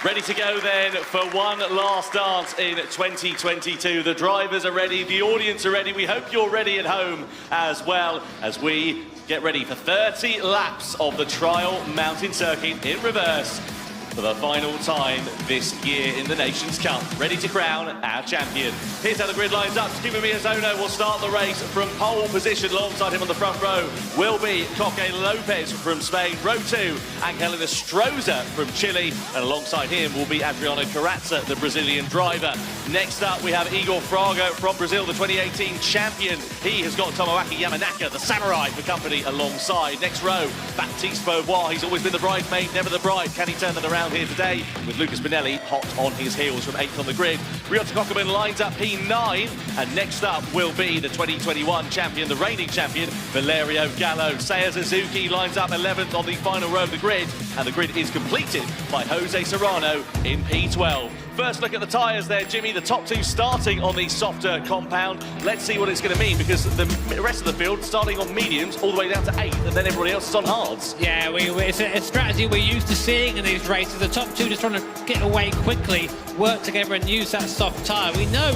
Ready to go then for one last dance in 2022. The drivers are ready, the audience are ready. We hope you're ready at home as well as we get ready for 30 laps of the trial mountain circuit in reverse for the final time this year in the Nations Cup. Ready to crown our champion. Here's how the grid lines up. Tokopedia will start the race from pole position. Alongside him on the front row will be Coque Lopez from Spain. Row 2, Angelina Stroza from Chile. And alongside him will be Adriano Carrazza, the Brazilian driver. Next up, we have Igor Fraga from Brazil, the 2018 champion. He has got Tomoaki Yamanaka, the samurai, for company alongside. Next row, Baptiste Beauvoir. He's always been the bridesmaid, never the bride. Can he turn that around here today with Lucas Bonelli hot on his heels from 8th on the grid? Ryota Kokeman lines up P9, and next up will be the 2021 champion, the reigning champion, Valerio Gallo. Seiya Suzuki lines up 11th on the final row of the grid, and the grid is completed by Jose Serrano in P12. First look at the tyres there, Jimmy. The top two starting on the softer compound. Let's see what it's going to mean, because the rest of the field starting on mediums all the way down to 8th, and then everybody else is on hards. Yeah, it's a strategy we're used to seeing in these races. The top two just trying to get away quickly, work together and use that soft tyre. We know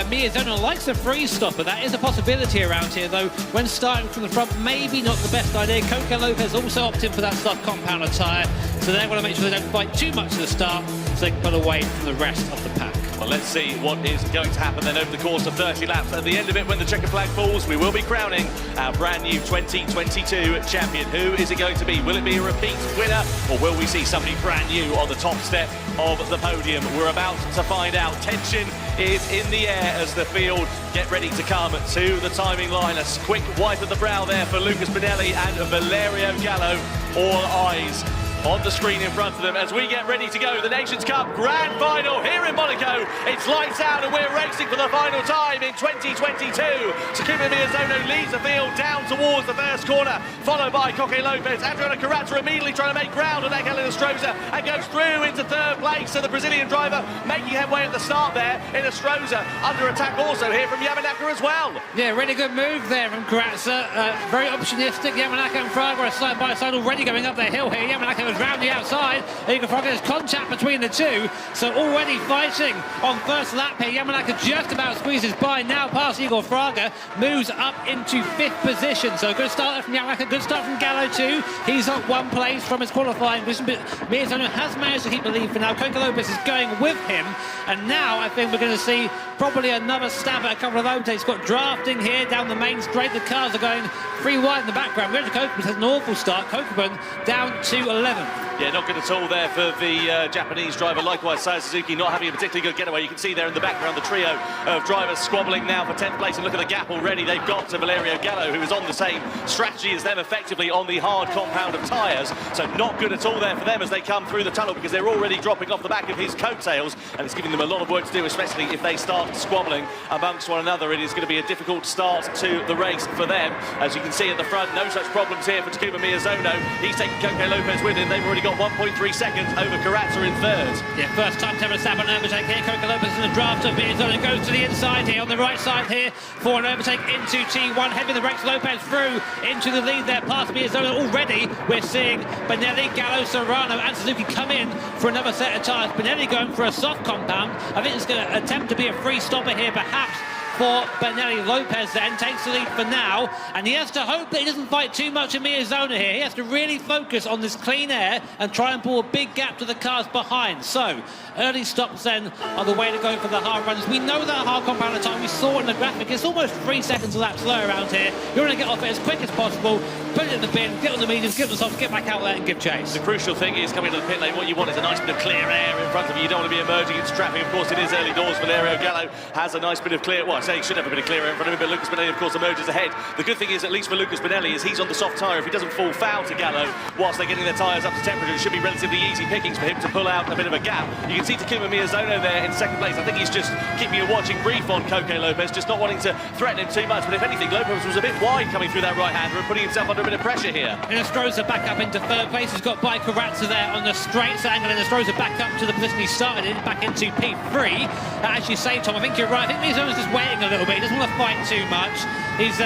Miyazono likes a freeze stopper. That is a possibility around here, though. When starting from the front, maybe not the best idea. Coque Lopez also opting for that soft compounder tyre, so they want to make sure they don't fight too much at the start, so they can pull away from the rest of the pack. Well, let's see what is going to happen then over the course of 30 laps. At the end of it, when the checker flag falls, we will be crowning our brand new 2022 champion. Who is it going to be? Will it be a repeat winner, or will we see somebody brand new on the top step of the podium? We're about to find out. Tension is in the air as the field get ready to come to the timing line. A quick wipe of the brow there for Lucas Bonelli and Valerio Gallo. All eyes on the screen in front of them as we get ready to go. The Nations Cup Grand Final here in Monaco. It's lights out and we're racing for the final time in 2022. Takuma Miyazono leads the field down towards the first corner, followed by Coque Lopez. Adriano Carrazza immediately trying to make ground on Angelina Stroza and goes through into third place. So the Brazilian driver making headway at the start there in a Stroza. Under attack also here from Yamanaka as well. Yeah, really good move there from Carrazza. Very opportunistic. Yamanaka and Fraga are side by side already going up the hill here. Yamanaka round the outside. Igor Fraga, there's contact between the two, so already fighting on first lap here. Yamanaka just about squeezes by now past Igor Fraga, moves up into 5th position. So good start from Yamanaka, good start from Gallo too. He's up 1 place from his qualifying position, but Miyazono has managed to keep the lead for now. Coque Lopez is going with him, and now I think we're going to see probably another stab at a couple of overtakes. He's got drafting here down the main straight. The cars are going 3 wide in the background. Ryota Kokeman has an awful start. Kokeman down to 11th. Yeah, not good at all there for the Japanese driver. Likewise, Seiya Suzuki not having a particularly good getaway. You can see there in the background the trio of drivers squabbling now for 10th place. And look at the gap already they've got to Valerio Gallo, who is on the same strategy as them, effectively on the hard compound of tyres. So not good at all there for them as they come through the tunnel, because they're already dropping off the back of his coattails, and it's giving them a lot of work to do, especially if they start squabbling amongst one another. It is going to be a difficult start to the race for them. As you can see at the front, no such problems here for Takuma Miyazono. He's taking Coque Lopez with him. They've already got 1.3 seconds over Carrazza in third. Yeah, first time to have a stab on an overtake here. Coque Lopez in the draft of Miyazono goes to the inside here, on the right side here for an overtake into T1. Heavy the brakes, Lopez through into the lead there past Miyazono. Already we're seeing Bonelli, Gallo, Serrano and Suzuki come in for another set of tyres. Bonelli going for a soft compound. I think it's going to attempt to be a free stopper here, perhaps for Bonelli. Lopez then takes the lead for now, and he has to hope that he doesn't fight too much of Miyazono here. He has to really focus on this clean air and try and pull a big gap to the cars behind. So early stops then are the way to go for the hard runners. We know that hard compounder time, we saw it in the graphic, it's almost 3 seconds a lap slow around here. You want to get off it as quick as possible, put it in the bin, get on the mediums, get on the softs, get back out there and give chase. The crucial thing is coming to the pit lane, what you want is a nice bit of clear air in front of you. You don't want to be emerging into traffic. Of course, it is early doors. Valerio Gallo has a nice bit of clear, well, I say he should have a bit of clear air in front of him, but Lucas Bonelli, of course, emerges ahead. The good thing is, at least for Lucas Bonelli, is he's on the soft tyre. If he doesn't fall foul to Gallo whilst they're getting their tyres up to temperature, it should be relatively easy pickings for him to pull out a bit of a gap. You can see Takuma Miyazono there in 2nd place. I think he's just keeping a watching brief on Coque Lopez, just not wanting to threaten him too much. But if anything, Lopez was a bit wide coming through that right-hander and putting himself under a bit of pressure here. And Stroza back up into 3rd place. He's got by Carrazza there on the straights angle, and Stroza back up to the position he started in, back into P3. As you say, Tom, I think you're right. I think Miyazono's just waiting a little bit. He doesn't want to fight too much. He's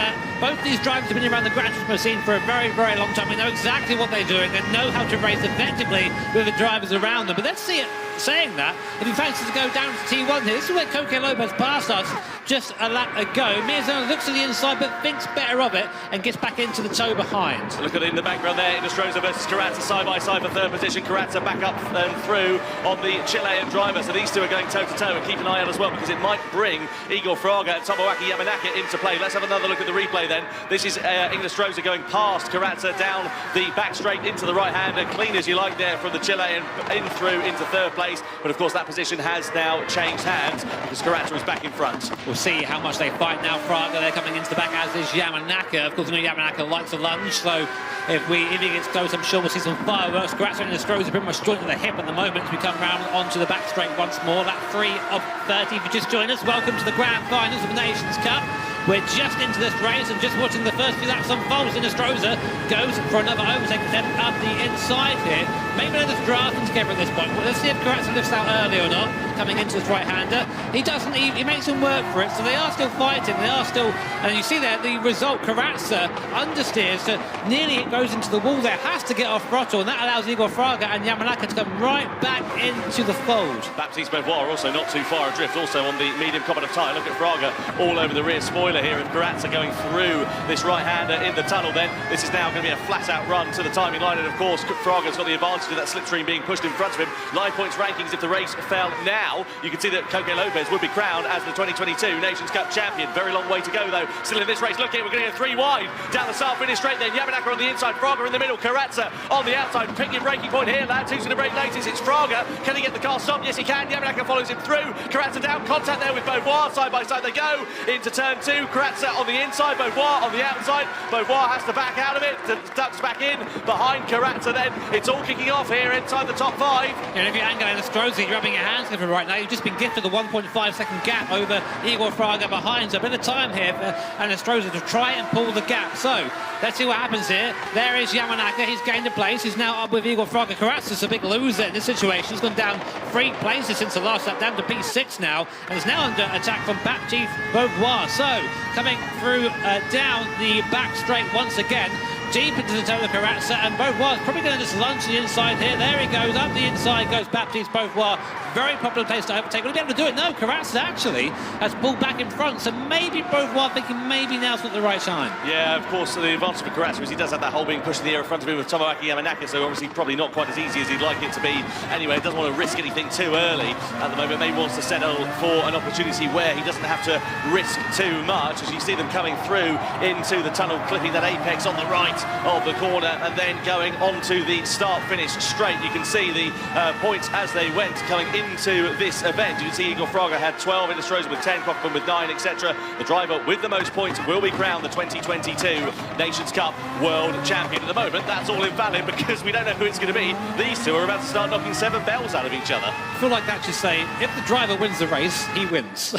both these drivers have been around the Gran Turismo scene for a very, very long time. They know exactly what they're doing and know how to race effectively with the drivers around them. But let's see it saying that, if he fancies to go down to T1 here, this is where Coque Lopez passed us just a lap ago. Mirzona looks to the inside but thinks better of it and gets back into the tow behind. Look at it in the background there, Inestrosa versus Carrazza side by side for third position. Carrazza back up and through on the Chilean driver, so these two are going toe to toe, and keep an eye out as well because it might bring Igor Fraga and Tomoaki Yamanaka into play. Let's have another look at the replay then. This is Inestrosa going past Carrazza down the back straight into the right hander, clean as you like there from the Chilean in through into third place, but of course that position has now changed hands because Carrazza is back in front. We'll see how much they fight now. Fraga, they're coming into the back, as is Yamanaka. Of course, we know Yamanaka likes a lunge, so if he gets close, I'm sure we'll see some fireworks. Carrazza and Inestrosa pretty much joined at the hip at the moment as we come round onto the back straight once more. That 3 of 30. If you just joined us, welcome to the grand finals of the Nations Cup. We're just into this race and just watching the first few laps unfold. Inestrosa goes for another overtake attempt up the inside here. Maybe they're just drafting together at this point. Well, let's see if Carrazza lifts out early or not, coming into his right-hander. He doesn't, he makes him work for it, so they are still fighting. They are still, and you see there, the result, Carrazza understeers, so nearly it goes into the wall there, has to get off throttle, and that allows Igor Fraga and Yamanaka to come right back into the fold. Baptiste Beauvoir also not too far adrift, also on the medium combat of tyre. Look at Fraga all over the rear spoiler here, and Carrazza going through this right-hander in the tunnel then. This is now going to be a flat-out run to the timing line, and of course Fraga's got the advantage of that slipstream being pushed in front of him. Live points rankings, if the race fell now, you can see that Coque Lopez would be crowned as the 2022 Nations Cup champion. Very long way to go though, still in this race. Look here, we're going to go 3 wide down the south finish straight then. Yamanaka on the inside, Fraga in the middle, Carrazza on the outside, picking braking point here, lads. Who's going to break latest? It's Fraga. Can he get the car stopped? Yes he can. Yamanaka follows him through. Carrazza down, contact there with Beauvoir, side by side they go into turn 2. Carrazza on the inside, Beauvoir on the outside. Beauvoir has to back out of it, ducks back in behind Carrazza then. It's all kicking off here inside the top 5. And if you're Angelo Inestrosa, you're rubbing your hands together right now. You've just been gifted a 1.5-second gap over Igor Fraga behind, so a bit of time here for Inestrosa to try and pull the gap. So let's see what happens here. There is Yamanaka, he's gained a place, he's now up with Igor Fraga. Carrazza's a big loser in this situation. He's gone down 3 places since the last lap, down to P6 now, and is now under attack from Baptiste Beauvoir. So coming through down the back straight once again, deep into the toe of Carrazza, and Beauvoir probably going to just lunge the inside here. There he goes, up the inside goes Baptiste Beauvoir. Very popular place to overtake. Will he be able to do it? No, Carrazza actually has pulled back in front, so maybe Beauvoir thinking maybe now's not the right time. Yeah, of course, the advantage for Carrazza is he does have that hole being pushed in the air in front of him with Tomoaki Yamanaka, so obviously probably not quite as easy as he'd like it to be. Anyway, doesn't want to risk anything too early at the moment. Maybe wants to settle for an opportunity where he doesn't have to risk too much, as you see them coming through into the tunnel, clipping that apex on the right of the corner, and then going onto the start-finish straight. You can see the points as they went coming into this event. You can see Igor Fraga had 12, Inestrosa with 10, Cockburn with 9, etc. The driver with the most points will be crowned the 2022 Nations Cup World Champion. At the moment, that's all invalid because we don't know who it's going to be. These two are about to start knocking 7 bells out of each other. I feel like that should say, if the driver wins the race, he wins.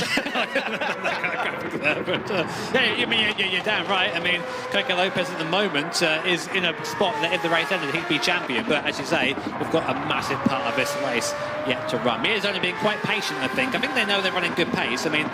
Yeah, you're damn right. I mean, Coque Lopez at the moment is in a spot that if the race ended, he'd be champion. But as you say, we've got a massive part of this race yet to run. Mia's only being quite patient, I think. I think they know they're running good pace. I mean,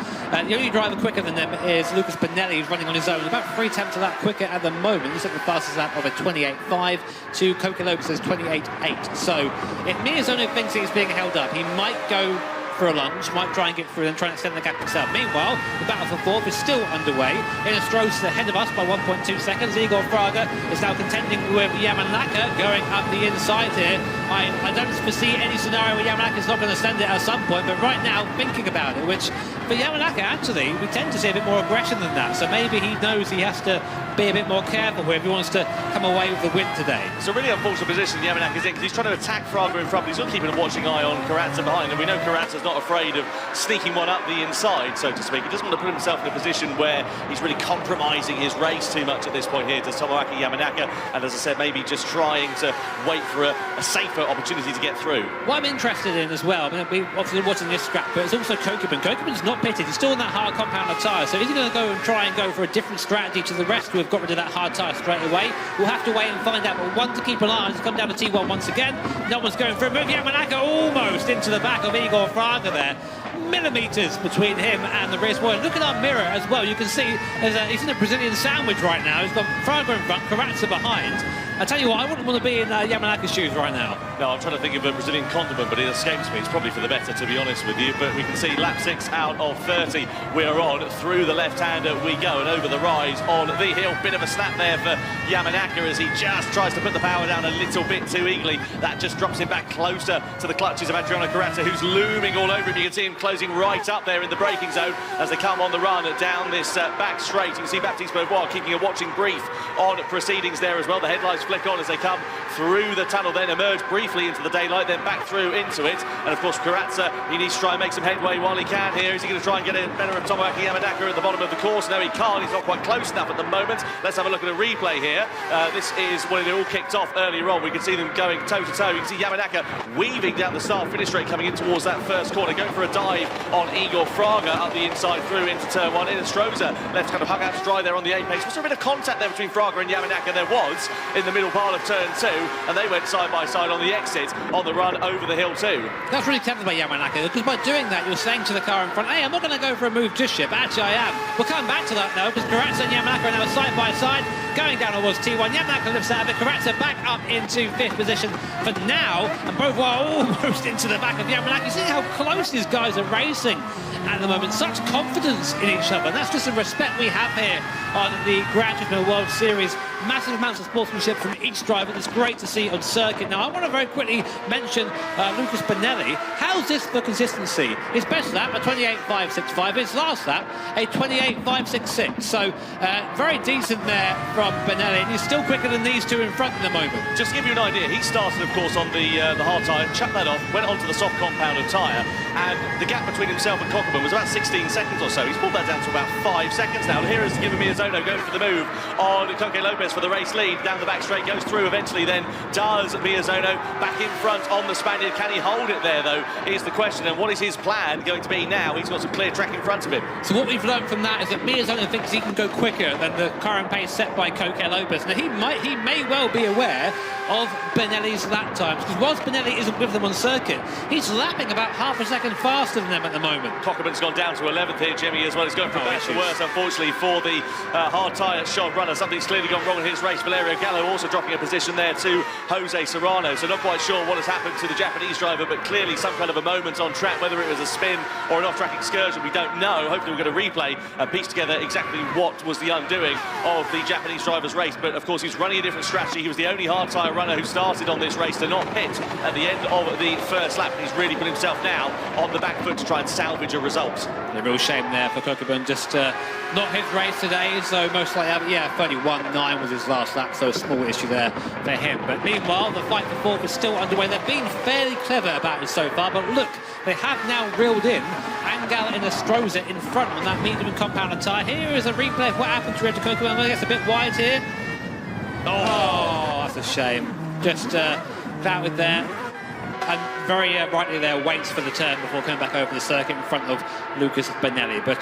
the only driver quicker than them is Lucas Pinelli, who's running on his own. About 3 tenths of that quicker at the moment. He's at the fastest lap of a 28.5 to Coque Lopez's 28.8. So if Miazono thinks he's being held up, he might go for a lunge, might try and get through and try and extend the gap himself. Meanwhile, the battle for 4th is still underway. Inestrosa ahead of us by 1.2 seconds. Igor Fraga is now contending with Yamanaka going up the inside here. I don't foresee any scenario where Yamanaka's not going to send it at some point, but right now, thinking about it, which for Yamanaka, actually, we tend to see a bit more aggression than that, so maybe he knows he has to be a bit more careful here if he wants to come away with the win today. It's a really unfortunate position Yamanaka's in because he's trying to attack Fraga in front, but he's not keeping a watching eye on Carrazza behind, and we know Carrazza's not afraid of sneaking one up the inside, so to speak. He doesn't want to put himself in a position where he's really compromising his race too much at this point here to Tomoaki Yamanaka, and as I said, maybe just trying to wait for a safer opportunity to get through. What I'm interested in as well, I mean, we're obviously watching this scrap, but it's also Coquebin. Coquebin's not pitted, he's still on that hard compound of tyre, so is he going to go and try and go for a different strategy to the rest who have got rid of that hard tyre straight away? We'll have to wait and find out, but one to keep an eye on is to come down to T1 once again. No one's going for a move. Yamanaka almost into the back of Igor Fraga there. Millimetres between him and the rear spoiler. Look at our mirror as well. You can see he's in a Brazilian sandwich right now. He's got Fraga in front, Carrazza behind. I tell you what, I wouldn't want to be in Yamanaka's shoes right now. No, I'm trying to think of a Brazilian condiment, but it escapes me. It's probably for the better, to be honest with you. But we can see lap 6 out of 30. We're on through the left-hander we go, and over the rise on the hill. Bit of a snap there for Yamanaka as he just tries to put the power down a little bit too eagerly. That just drops him back closer to the clutches of Adriano Corazza, who's looming all over him. You can see him closing right up there in the braking zone as they come on the run down this back straight. You can see Baptiste Beauvoir keeping a watching brief on proceedings there as well. The headlights flick on as they come through the tunnel, then emerge briefly into the daylight, then back through into it. And of course, Corazza, he needs to try and make some headway while he can here. Is he going to try and get a better of Tomoaki Yamanaka at the bottom of the course? No, he can't. He's not quite close enough at the moment. Let's have a look at a replay here. This is when it all kicked off earlier on. We can see them going toe-to-toe. You can see Yamanaka weaving down the start-finish straight, coming in towards that first corner, going for a dive on Igor Fraga up the inside through into turn 1. Stroza left kind of hung out to dry there on the apex. Was there a bit of contact there between Fraga and Yamanaka? There was in the middle part of turn 2, and they went side by side on the exit on the run over the hill too. That's really clever by Yamanaka, because by doing that, you're saying to the car in front, hey, I'm not going to go for a move just yet, but actually I am. We'll come back to that now, because Corazza and Yamanaka are now side by side, going down towards T1. Yamanaka lifts out of it, Corazza back up into 5th position for now, and both are almost into the back of Yamanaka. You see how close these guys are racing at the moment, such confidence in each other, and that's just the respect we have here on the Gran Turismo World Series. Massive amounts of sportsmanship from each driver. It's great to see on circuit. Now, I want to very quickly mention Lucas Benelli. How's this for consistency? His best lap, a 28.565. His last lap, a 28.566. So, very decent there from Benelli, and he's still quicker than these two in front at the moment. Just to give you an idea, he started, of course, on the hard tyre, chucked that off, went onto the soft compounded tyre, and the gap between himself and Cockburn was about 16 seconds or so. He's pulled that down to about 5 seconds now. And here is Given Miyazono going for the move on Koke Lopez for the race lead. Down the back straight, goes through eventually, then does Miyazono back in front on the Spaniard. Can he hold it there, though, is the question. And what is his plan going to be now? He's got some clear track in front of him. So what we've learned from that is that Miyazono thinks he can go quicker than the current pace set by Koke Lopez. Now, he may well be aware of Benelli's lap times, because whilst Benelli isn't with them on circuit, he's lapping about half a second faster than them at the moment. Cockburn's gone down to 11th here, Jimmy, as well. He's going from bad to worse, unfortunately, for the hard tyre shod runner. Something's clearly gone wrong in his race. Valerio Gallo also dropping a position there to Jose Serrano. So not quite sure what has happened to the Japanese driver, but clearly some kind of a moment on track, whether it was a spin or an off-track excursion, we don't know. Hopefully we'll get a replay and piece together exactly what was the undoing of the Japanese driver's race. But of course, he's running a different strategy. He was the only hard tyre runner who started on this race to not hit at the end of the first lap. And he's really put himself now on the back foot to try and salvage a result. A real shame there for Cockburn, just not his race today, so most likely, yeah, 31.9 was his last lap, so a small issue there for him. But meanwhile, the fight for 4th is still underway. They've been fairly clever about it so far, but look, they have now reeled in Angal and Stroza in front on that medium and compounded tyre. Here is a replay of what happened to Rita Cockburn. I guess a bit wide here. Oh, that's a shame. Just clouded there. And very rightly there, waits for the turn before coming back over the circuit in front of Lucas Benelli. But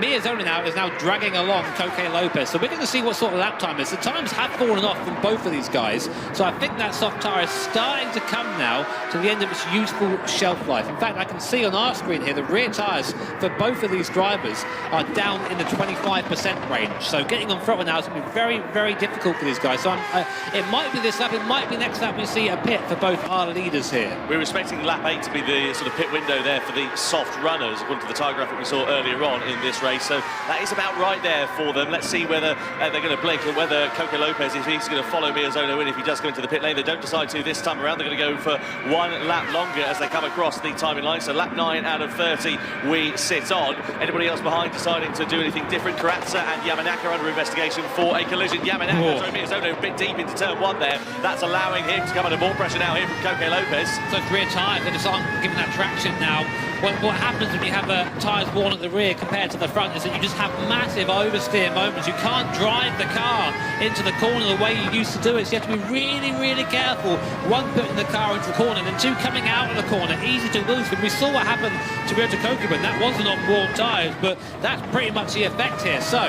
Miyazono now is dragging along Koke Lopez. So we're going to see what sort of lap time is. The times have fallen off from both of these guys. So I think that soft tyre is starting to come now to the end of its useful shelf life. In fact, I can see on our screen here, the rear tyres for both of these drivers are down in the 25% range. So getting on throttle now is going to be very, very difficult for these guys. So it might be this lap, it might be next lap we see a pit for both our leaders here. We're expecting lap 8 to be the sort of pit window there for the soft runners, according to the tyre graphic we saw earlier on in this race. So that is about right there for them. Let's see whether they're going to blink, and whether Koke Lopez, if he's going to follow Miyazono in, if he does go into the pit lane. They don't decide to this time around. They're going to go for 1 lap longer as they come across the timing line. So lap 9 out of 30 we sit on. Anybody else behind deciding to do anything different? Corazza and Yamanaka under investigation for a collision. Yamanaka throwing Miyazono a bit deep into turn 1 there. That's allowing him to come under more pressure now here from Koke Lopez. So it's rear tyres, they just aren't giving that traction now. What happens when you have tyres worn at the rear compared to the front is that you just have massive oversteer moments. You can't drive the car into the corner the way you used to do it. So you have to be really, really careful. 1, putting the car into the corner, and then 2, coming out of the corner. Easy to lose. But we saw what happened to Rita Cockburn. That wasn't on worn tyres, but that's pretty much the effect here. So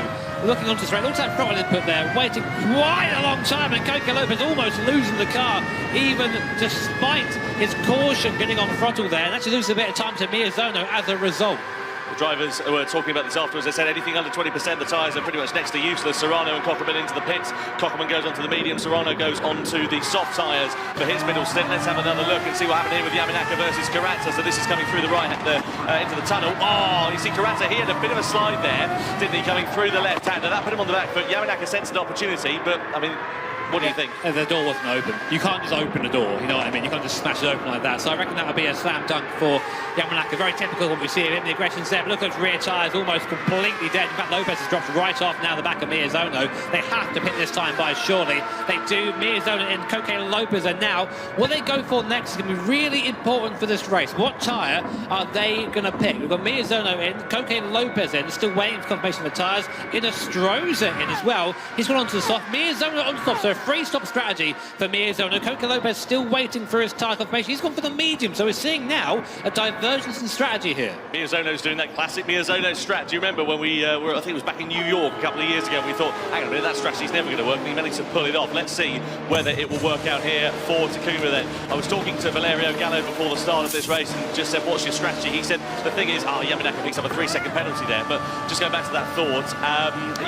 looking onto the straight, looks like throttle input there, waiting quite a long time, and Koke Lopez almost losing the car, even despite his caution getting on throttle there, and actually loses a bit of time to Miyazono as a result. The drivers were talking about this afterwards. They said anything under 20%, the tyres are pretty much next to useless. Serrano and Cockerman into the pits. Cockerman goes onto the medium. Serrano goes onto the soft tyres for his middle stint. Let's have another look and see what happened here with Yamanaka versus Carrazza. So this is coming through the right into the tunnel. Oh, you see Carrazza, he had a bit of a slide there, didn't he, coming through the left-hander. That put him on the back foot. Yamanaka sensed an opportunity, but, I mean, what do you think? The door wasn't open. You can't just open the door, you know what I mean? You can't just smash it open like that. So I reckon that would be a slam dunk for Yamanaka. Very typical what we see of him. The aggression's there. Look at those rear tyres, almost completely dead. In fact, Lopez has dropped right off now the back of Miyazono. They have to pit this time by, surely. They do. Miyazono and Koke Lopez are now. What they go for next is going to be really important for this race. What tyre are they going to pick? We've got Miyazono in, Koke Lopez in, still waiting for confirmation of the tyres. Stroza in as well. He's gone onto the soft. Miyazono on stop, so a free-stop strategy for Miyazono. Koke Lopez still waiting for his tyre confirmation. He's gone for the medium, so we're seeing now a divergence in strategy here. Miyazono's doing that classic Miyazono strat. Do you remember when we were, I think it was back in New York a couple of years ago, we thought, hang on a minute, that strategy's never going to work, and he managed to pull it off. Let's see whether it will work out here for Takuma then. I was talking to Valerio Gallo before the start of this race and just said, what's your strategy? He said, the thing is, Yamanaka picks up a 3-second penalty there, but just going back to that thought,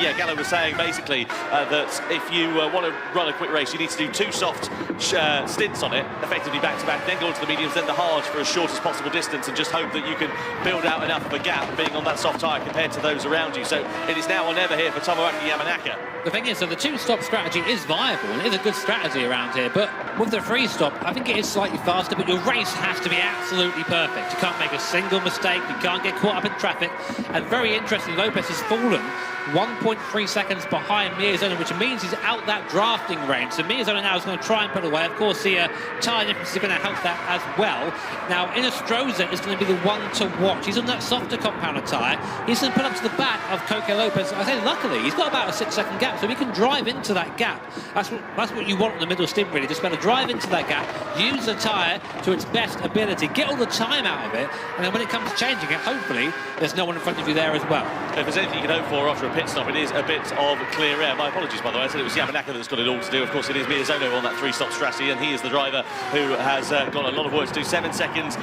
yeah, Gallo was saying basically that if you want to run a quick race, you need to do 2 soft stints on it, effectively back-to-back, then go to the mediums, then the hards for as short as possible distance, and just hope that you can build out enough of a gap being on that soft tyre compared to those around you. So it is now or never here for Tomoaki Yamanaka. The thing is, so the 2-stop strategy is viable, and it is a good strategy around here, but with the 3-stop, I think it is slightly faster, but your race has to be absolutely perfect. You can't make a single mistake, you can't get caught up in traffic, and very interesting, Lopez has fallen 1.3 seconds behind Miyazono, which means he's out that drafting range. So Miyazono now is going to try and put away. Of course, the tyre difference is going to help that as well. Now, Stroza is going to be the one to watch. He's on that softer compounder tyre. He's going to put up to the back of Koke Lopez. I say, luckily, he's got about a 6-second gap, so he can drive into that gap. That's what you want in the middle stint, really. Just better drive into that gap, use the tyre to its best ability, get all the time out of it, and then when it comes to changing it, hopefully, there's no one in front of you there as well. If there's anything you can hope for after a pit stop, it is a bit of clear air. My apologies, by the way. I said it was Yamanaka that's got it all to do. Of course, it is Miyazono on that 3-stop strategy, and he is the driver who has got a lot of work to do. 7 seconds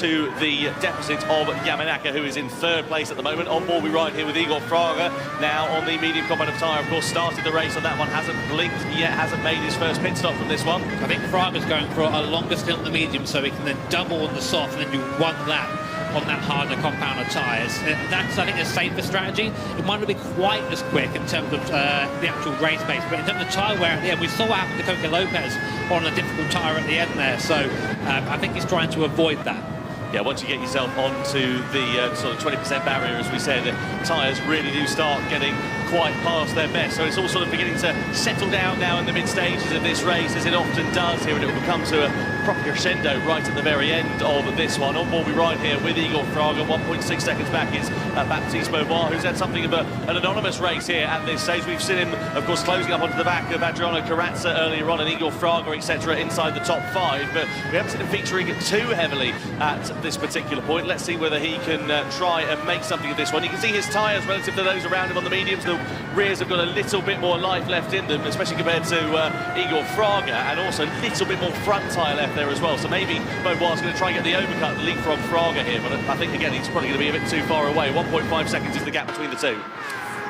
to the deficit of Yamanaka, who is in 3rd place at the moment. On board we ride here with Igor Fraga, now on the medium compounder tyre. Of course, started the race on that one, hasn't blinked yet, hasn't made his first pit stop from this one. I think Fraga's going for a longer stint on the medium, so he can then double on the soft and then do 1 lap on that harder compounder tyres. That's, I think, a safer strategy. It might not be quite as quick in terms of the actual race pace, but in terms of tyre wear at the end, we saw what happened to Koke Lopez on a difficult tyre at the end there, so I think he's trying to avoid that. Yeah, once you get yourself onto the sort of 20% barrier, as we said, the tyres really do start getting quite past their best. So it's all sort of beginning to settle down now in the mid-stages of this race, as it often does here, and it will come to a proper crescendo right at the very end of this one. On board we ride here with Igor Fraga. 1.6 seconds back is Baptiste Beauvoir, who's had something of an anonymous race here at this stage. We've seen him, of course, closing up onto the back of Adriano Carrazza earlier on, and Igor Fraga, etc., inside the top 5, but we haven't seen him featuring too heavily at this particular point. Let's see whether he can try and make something of this one. You can see his tyres relative to those around him on the mediums. The rears have got a little bit more life left in them, especially compared to Igor Fraga, and also a little bit more front tyre left there as well. So maybe Beauvoir's going to try and get the overcut, the leapfrog Fraga here, but I think, again, he's probably going to be a bit too far away. 1.5 seconds is the gap between the two.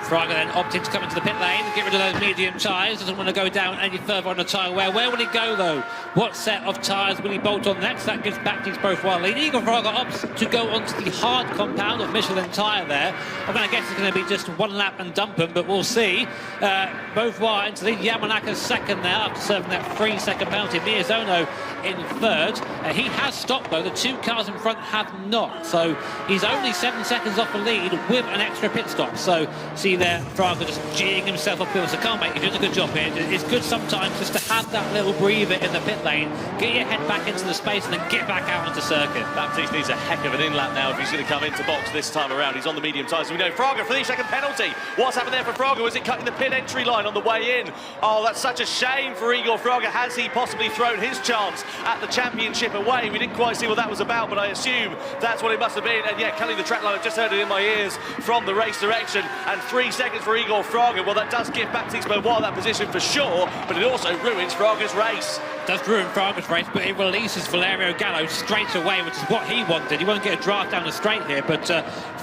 Fraga then opted to come into the pit lane and get rid of those medium tyres. Doesn't want to go down any further on the tyre wear. Where will he go, though? What set of tyres will he bolt on next? That gives Baptiste Beauvoir lead. Igor Fraga opts to go onto the hard compound of Michelin tyre there. I'm going to guess it's going to be just 1 lap and dump him, but we'll see. Beauvoir into the Yamanaka's 2nd there after serving that 3-second penalty. Miyazono in 3rd. He has stopped, though. The 2 cars in front have not. So he's only 7 seconds off the lead with an extra pit stop. So see there, Fraga just geeing himself up. So can't mate, you're doing a good job here. It's good sometimes just to have that little breather in the pit lane, get your head back into the space and then get back out onto circuit. Baptiste needs a heck of an in-lap now if he's going to come into box this time around. He's on the medium tyres. We know Fraga, 3-second penalty. What's happened there for Fraga? Was it cutting the pit entry line on the way in? Oh, that's such a shame for Igor Fraga. Has he possibly thrown his chance at the championship away? We didn't quite see what that was about, but I assume that's what it must have been. And yeah, cutting the track line, I've just heard it in my ears from the race direction. And 3 seconds for Igor Fraga. Well, that does give Baptiste Beauvoir that position for sure, but it also ruins Fraga's race. does ruin Fraga's race, but it releases Valerio Gallo straight away, which is what he wanted. He won't get a draft down the straight here, but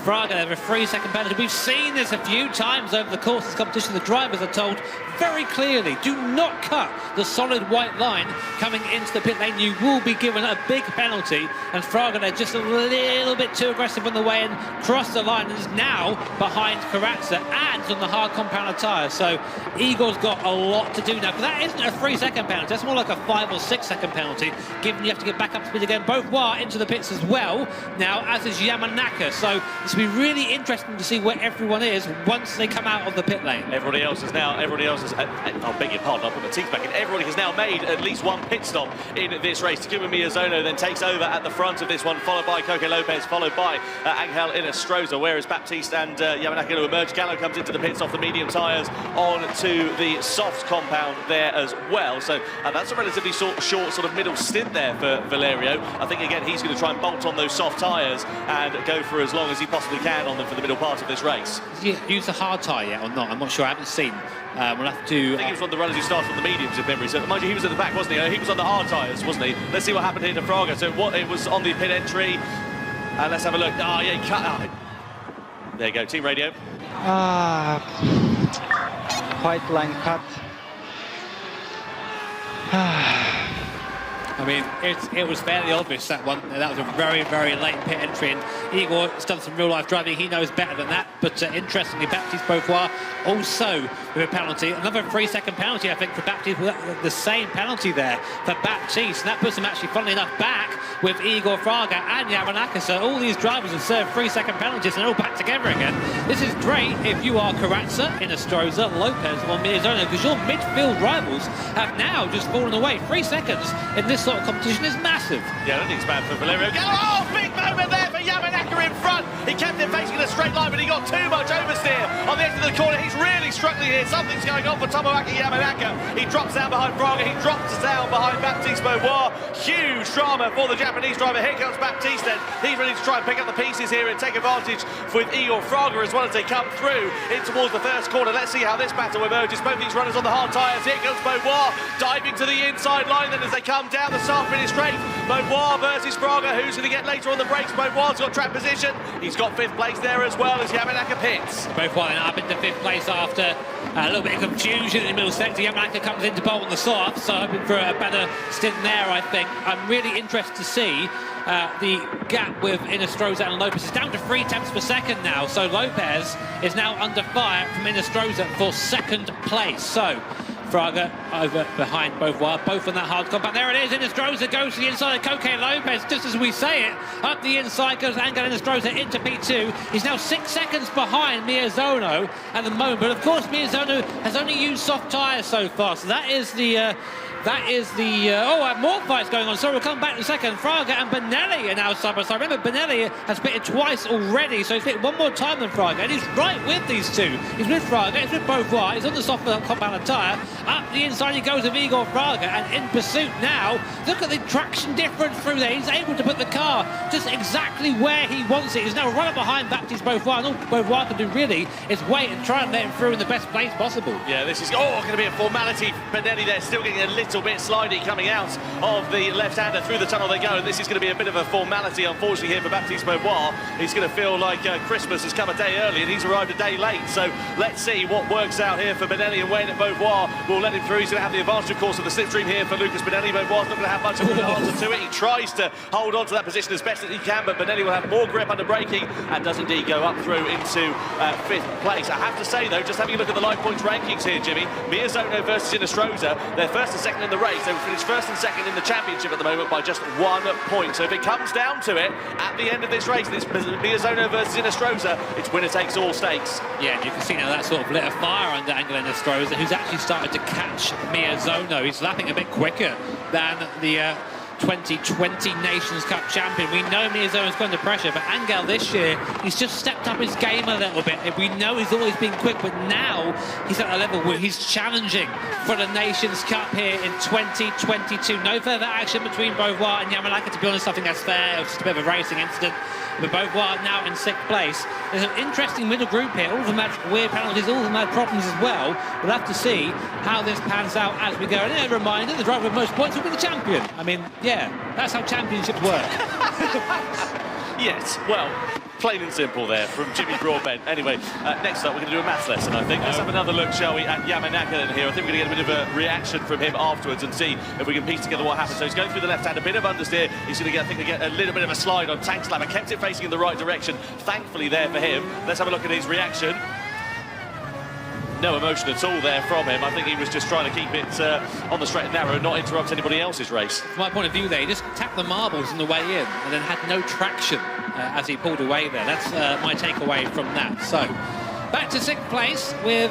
Fraga, they have a 3-second penalty. We've seen this a few times over the course of this competition. The drivers are told very clearly, do not cut the solid white line coming into the pit lane. You will be given a big penalty, and Fraga, they're just a little bit too aggressive on the way in, crossed the line, and is now behind Karatza and on the hard compound tyre. So Igor's got a lot to do now, because that isn't a 3-second penalty, that's more like a 5 or 6-second penalty, given you have to get back up to speed again. Both are into the pits as well now, as is Yamanaka. So this will be really interesting to see where everyone is once they come out of the pit lane. Everybody else is, I beg your pardon, I'll put my teeth back in. Everybody has now made at least one pit stop in this race. Takuma Miyazono then takes over at the front of this one, followed by Coque Lopez, followed by Angel Inestrosa, whereas Baptiste and Yamanaka will emerge. Gallo comes into the pits off the medium tyres onto the soft compound there as well. So that's a relatively short sort of middle stint there for Valerio. I think, again, he's going to try and bolt on those soft tyres and go for as long as he possibly can on them for the middle part of this race. Did he use the hard tyre yet or not? I'm not sure, I haven't seen. We'll have to... I think he was one of the runners who started on the mediums, if memory serves. Mind you, he was at the back, wasn't he? He was on the hard tyres, wasn't he? Let's see what happened here to Fraga. So it was on the pit entry. And let's have a look. Oh, yeah, he cut out. There you go, team radio. White line cut. I mean, it was fairly obvious, that one. That was a very, very late pit entry, and Igor's done some real-life driving. He knows better than that. But interestingly, Baptiste Beauvoir also with a penalty. Another 3-second penalty, I think, for Baptiste. The same penalty there for Baptiste. And that puts him actually, funnily enough, back with Igor Fraga and Yamanaka. So all these drivers have served 3-second penalties and they're all back together again. This is great if you are Karatza, Inestrosa, Lopez or Miyazono, because your midfield rivals have now just fallen away. 3 seconds in this sort of competition is massive. Yeah, I don't think it's bad for Valerio Gallo. Oh, big moment there for Yamanaka in front. He kept it facing a straight line, but he got too much oversteer on the edge of the corner. He's really struggling here. Something's going on for Tomoaki Yamanaka. He drops down behind Fraga. He drops down behind Baptiste Beauvoir. Huge drama for the Japanese driver. Here comes Baptiste then. He's ready to try and pick up the pieces here and take advantage with Igor Fraga as well as they come through in towards the first corner. Let's see how this battle emerges. Both these runners on the hard tyres. Here comes Beauvoir diving to the inside line then as they come down the soft finish straight. Beauvoir versus Fraga. Who's going to get later on the brakes? Beauvoir's got track position. He's got 5th place there as well as Yamanaka pits. Beauvoir then up into 5th place after a little bit of confusion in the middle sector. Yamanaka comes into bolt on the soft, so hoping for a better stint there, I think. I'm really interested to see the gap with Inestrosa and Lopez. It's down to 3/10 per second now, so Lopez is now under fire from Inestrosa for 2nd place. So Fraga over behind Beauvoir, both on that hard compound. There it is, Inestrosa goes to the inside of Coque Lopez, just as we say it. Up the inside goes Angel Inestrosa into P2. He's now 6 seconds behind Miyazono at the moment, but of course Miyazono has only used soft tyres so far, so that is the... more fights going on, so we'll come back in a second. Fraga and Benelli are now side by side. Remember, Benelli has pitted twice already, so he's pitted one more time than Fraga, and he's right with these two. He's with Fraga, he's with Beauvoir, he's on the soft compound tyre. Up the inside he goes with Igor Fraga, and in pursuit now. Look at the traction difference through there. He's able to put the car just exactly where he wants it. He's now right behind Baptiste Beauvoir, and all Beauvoir can do really is wait and try and let him through in the best place possible. Yeah, this is going to be a formality. Benelli there still getting a little bit slidey coming out of the left-hander. Through the tunnel they go, and this is going to be a bit of a formality, unfortunately, here for Baptiste Beauvoir. He's going to feel like Christmas has come a day early and he's arrived a day late. So let's see what works out here for Benelli and when Beauvoir will let him through. He's going to have the advantage, of course, of the slipstream here for Lucas Benelli. Beauvoir's not going to have much of an answer to it. He tries to hold on to that position as best as he can, but Benelli will have more grip under braking and does indeed go up through into 5th place. I have to say, though, just having a look at the live points rankings here, Jimmy, Miyazono versus Inestrosa, they're 1st and 2nd in the race. They will finish 1st and 2nd in the championship at the moment by just 1 point. So if it comes down to it, at the end of this race, this Miyazono versus Inestrosa, it's winner takes all stakes. Yeah, and you can see now that sort of lit a fire under Angel Inestrosa, who's actually started to catch Miyazono. He's lapping a bit quicker than the 2020 Nations Cup champion. We know Miyazono's gone under pressure, but Angel this year, he's just stepped up his game a little bit. We know he's always been quick, but now he's at a level where he's challenging for the Nations Cup here in 2022. No further action between Beauvoir and Yamanaka. To be honest, I think that's fair. It was just a bit of a racing incident. But Beauvoir now in 6th place. There's an interesting middle group here. All of them had weird penalties, all of them had problems as well. We'll have to see how this pans out as we go. And a reminder, the driver with most points will be the champion. I mean, yeah, that's how championships work. Yes, well, plain and simple there from Jimmy Broadbent. Anyway, next up we're going to do a maths lesson, I think. Let's have another look, shall we, at Yamanaka here. I think we're going to get a bit of a reaction from him afterwards and see if we can piece together what happened. So he's going through the left hand, a bit of understeer. He's going to get, I think, a little bit of a slide on Tank Slammer. Kept it facing in the right direction, thankfully there for him. Let's have a look at his reaction. No emotion at all there from him. I think he was just trying to keep it on the straight and narrow and not interrupt anybody else's race. From my point of view there, he just tapped the marbles on the way in and then had no traction as he pulled away there. That's my takeaway from that. So, back to 6th place with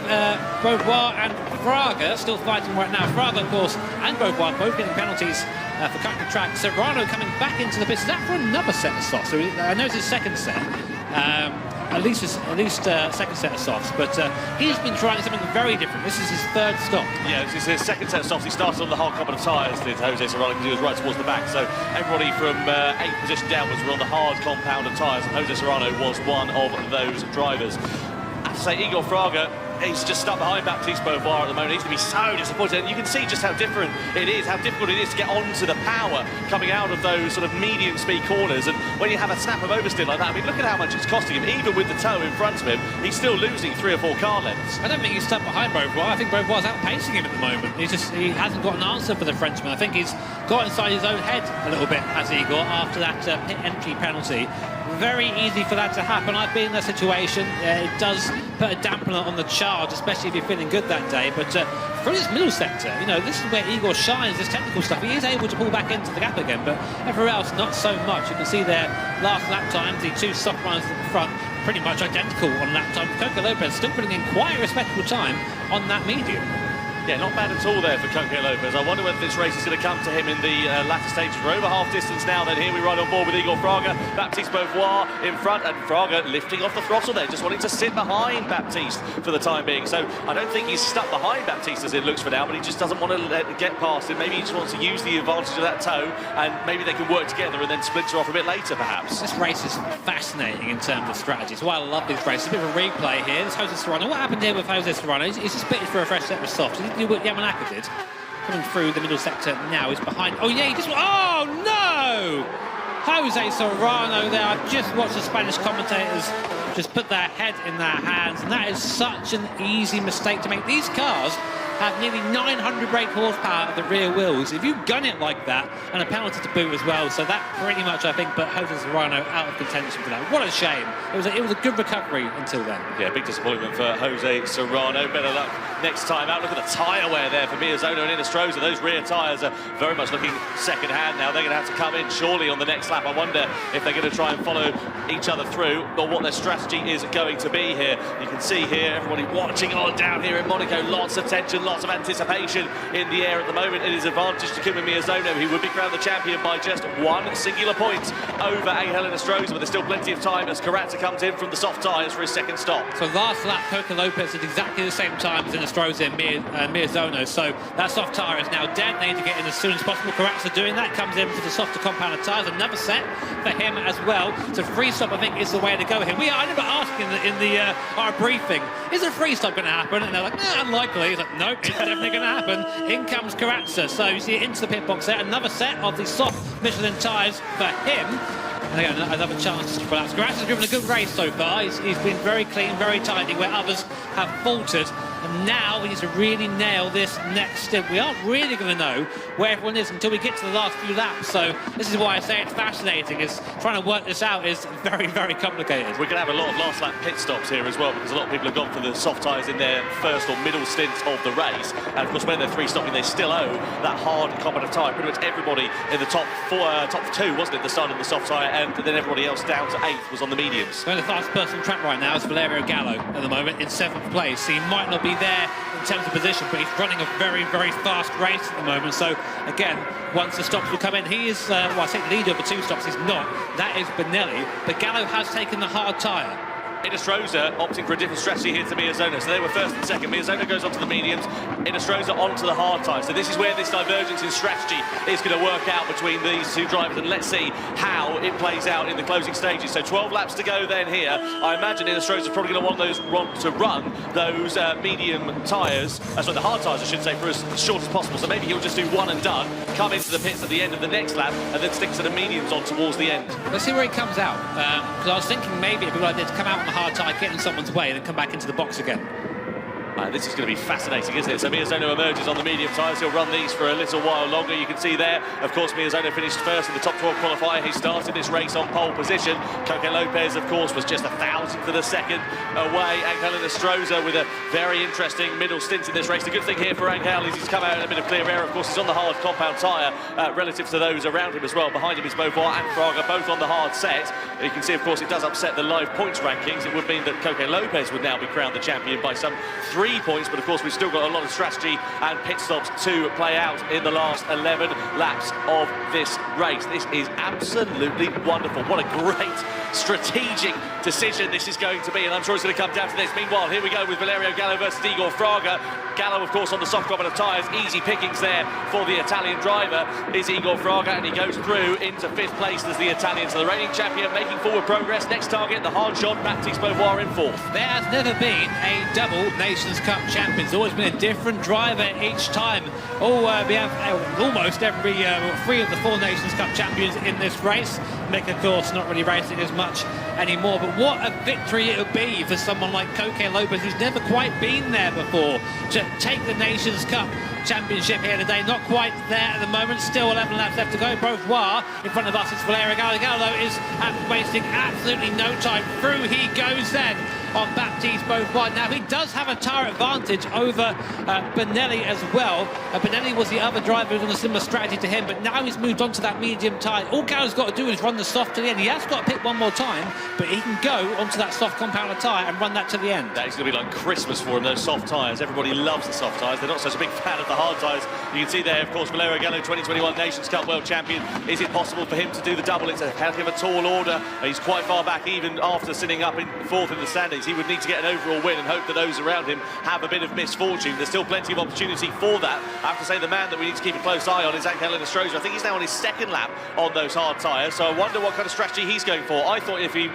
Beauvoir and Fraga still fighting right now. Fraga, of course, and Beauvoir both getting penalties for cutting the track. Serrano coming back into the pits. Is that for another set of softs? So I know it's his second set. At least second set of softs, but he's been trying something very different. This is his 3rd stop. Yeah, this is his 2nd set of softs. He started on the hard compound of tyres, did Jose Serrano, because he was right towards the back. So everybody from 8th position downwards were on the hard compound of tyres, and Jose Serrano was one of those drivers. I have to say, Igor Fraga, he's just stuck behind Baptiste Beauvoir at the moment. He's going to be so disappointed. And you can see just how different it is, how difficult it is to get onto the power coming out of those sort of medium speed corners. And when you have a snap of oversteer like that, I mean, look at how much it's costing him. Even with the toe in front of him, he's still losing 3 or 4 car lengths. I don't think he's stuck behind Beauvoir. I think Beauvoir's outpacing him at the moment. He hasn't got an answer for the Frenchman. I think he's got inside his own head a little bit, has Igor, after that pit entry penalty. Very easy for that to happen. I've been in that situation. It does put a dampener on the charge, especially if you're feeling good that day. But for his middle sector, you know, this is where Igor shines, this technical stuff. He is able to pull back into the gap again, but everywhere else, not so much. You can see there, last lap times, the 2 soft runners at the front, pretty much identical on lap time. Coco Lopez still putting in quite a respectable time on that medium. Yeah, not bad at all there for Coco Lopez. I wonder whether this race is going to come to him in the latter stages. We're over half distance now, then here we ride on board with Igor Fraga. Baptiste Beauvoir in front, and Fraga lifting off the throttle there, just wanting to sit behind Baptiste for the time being. So I don't think he's stuck behind Baptiste as it looks for now, but he just doesn't want to let it get past him. Maybe he just wants to use the advantage of that toe, and maybe they can work together and then splinter off a bit later, perhaps. This race is fascinating in terms of strategy. It's why I love this race. It's a bit of a replay here. This Jose Serrano. What happened here with Jose Serrano? He's just pitted for a fresh set of softs. He did what Yamanaka did. Coming through the middle sector now, he's behind. Oh yeah, he just. Oh no! Jose Serrano there. I've just watched the Spanish commentators just put their head in their hands, and that is such an easy mistake to make. These cars have nearly 900 brake horsepower at the rear wheels. If you gun it like that, and a penalty to boot as well, so that pretty much, I think, put Jose Serrano out of contention for that. What a shame. It was a good recovery until then. Yeah, big disappointment for Jose Serrano. Better luck next time out. Look at the tyre wear there for Miyazono and Inestrosa. Those rear tyres are very much looking second hand now. They're going to have to come in surely on the next lap. I wonder if they're going to try and follow each other through, or what their strategy is going to be here. You can see here everybody watching on down here in Monaco. Lots of tension, lots of anticipation in the air at the moment. It is advantage to Kuma Miyazono. He would be crowned the champion by just 1 singular point over Angel Inestrosa, but there's still plenty of time as Carrazza comes in from the soft tyres for his 2nd stop. So last lap, Coco Lopez at exactly the same time as Inestrosa and Miyazono. So that soft tyre is now dead. They need to get in as soon as possible. Carrazza doing that, comes in for the softer compounded tyres. Another set for him as well. So free stop, I think, is the way to go here. I never asked in our briefing, is a free stop going to happen? And they're like, nah, unlikely. He's like, nope, it's definitely going to happen. In comes Carrazza. So you see it into the pit box there. Another set of the soft Michelin tyres for him. And again, another chance to relax. Carrazza's driven a good race so far. He's been very clean, very tidy, where others have faltered. And now we need to really nail this next stint. We aren't really going to know where everyone is until we get to the last few laps. So this is why I say it's fascinating. Is trying to work this out is very, very complicated. We're going to have a lot of last lap pit stops here as well, because a lot of people have gone for the soft tyres in their first or middle stints of the race. And of course, when they're 3 stopping, they still owe that hard compound tyre. Pretty much everybody in the top 2, wasn't it, the start of the soft tyre, and then everybody else down to 8th was on the mediums. Going the fastest person on track right now is Valerio Gallo at the moment in 7th place. He might not be there in terms of position, but he's running a very, very fast race at the moment. So again, once the stops will come in, he is, well, I say leader of the 2 stops, he's not. That is Benelli, but Gallo has taken the hard tyre. Inestrosa opting for a different strategy here to Miyazona. So they were first and second. Miyazona goes onto the mediums, Inestrosa onto the hard tyres. So this is where this divergence in strategy is going to work out between these 2 drivers, and let's see how it plays out in the closing stages. So 12 laps to go then here. I imagine Inestrosa's probably going to run those medium tyres, sorry, the hard tyres I should say, for as short as possible. So maybe he'll just do one and done, come into the pits at the end of the next lap, and then stick to the mediums on towards the end. Let's see where he comes out, because I was thinking maybe it'd be like this, come out on the hard tyre, get in someone's way, and then come back into the box again. This is going to be fascinating, isn't it? So Miyazona emerges on the medium tyres. He'll run these for a little while longer. You can see there, of course, Miyazona finished first in the top 12 qualifier. He started this race on pole position. Coque Lopez, of course, was just 1,000th of a second away. Angel Inestrosa with a very interesting middle stint in this race. The good thing here for Angel is he's come out in a bit of clear air. Of course, he's on the hard compound tyre relative to those around him as well. Behind him is Beauvoir and Fraga, both on the hard set. You can see, of course, it does upset the live points rankings. It would mean that Coque Lopez would now be crowned the champion by some 3 points, but of course we've still got a lot of strategy and pit stops to play out in the last 11 laps of this race. This is absolutely wonderful. What a great strategic decision this is going to be, and I'm sure it's going to come down to this. Meanwhile, here we go with Valerio Gallo versus Igor Fraga. Gallo, of course, on the soft compound tyres. Easy pickings there for the Italian driver is Igor Fraga, and he goes through into 5th place as the Italian. So the reigning champion making forward progress. Next target, the hard shot, Baptiste Beauvoir in 4th. There has never been a double Nations Cup champion. It's always been a different driver each time. We have almost every 3 of the 4 Nations Cup champions in this race. Mick, of course, not really racing as much anymore, but what a victory it would be for someone like Coque Lopez, who's never quite been there before, to take the Nations Cup championship here today. Not quite there at the moment, still 11 laps left to go. Beauvoir in front of us, it's Valerio Gallo. Gallo is wasting absolutely no time. Through he goes then on Baptiste Beauvoir. Now, he does have a tyre advantage over Benelli as well. Benelli was the other driver who was on a similar strategy to him, but now he's moved on to that medium tyre. All Gallo's got to do is run the soft to the end. He has got to pick one more time, but he can go onto that soft compounder tyre and run that to the end. That is going to be like Christmas for him, those soft tyres. Everybody loves the soft tyres. They're not such a big fan of the hard tyres. You can see there, of course, Valerio Gallo, 2021 Nations Cup World Champion. Is it possible for him to do the double? It's a heck of a tall order. He's quite far back, even after sitting up in 4th in the standings. He would need to get an overall win and hope that those around him have a bit of misfortune. There's still plenty of opportunity for that. I have to say the man that we need to keep a close eye on is Angel Inestrosa. I think he's now on his 2nd lap on those hard tyres, so I wonder what kind of strategy he's going for. I thought if he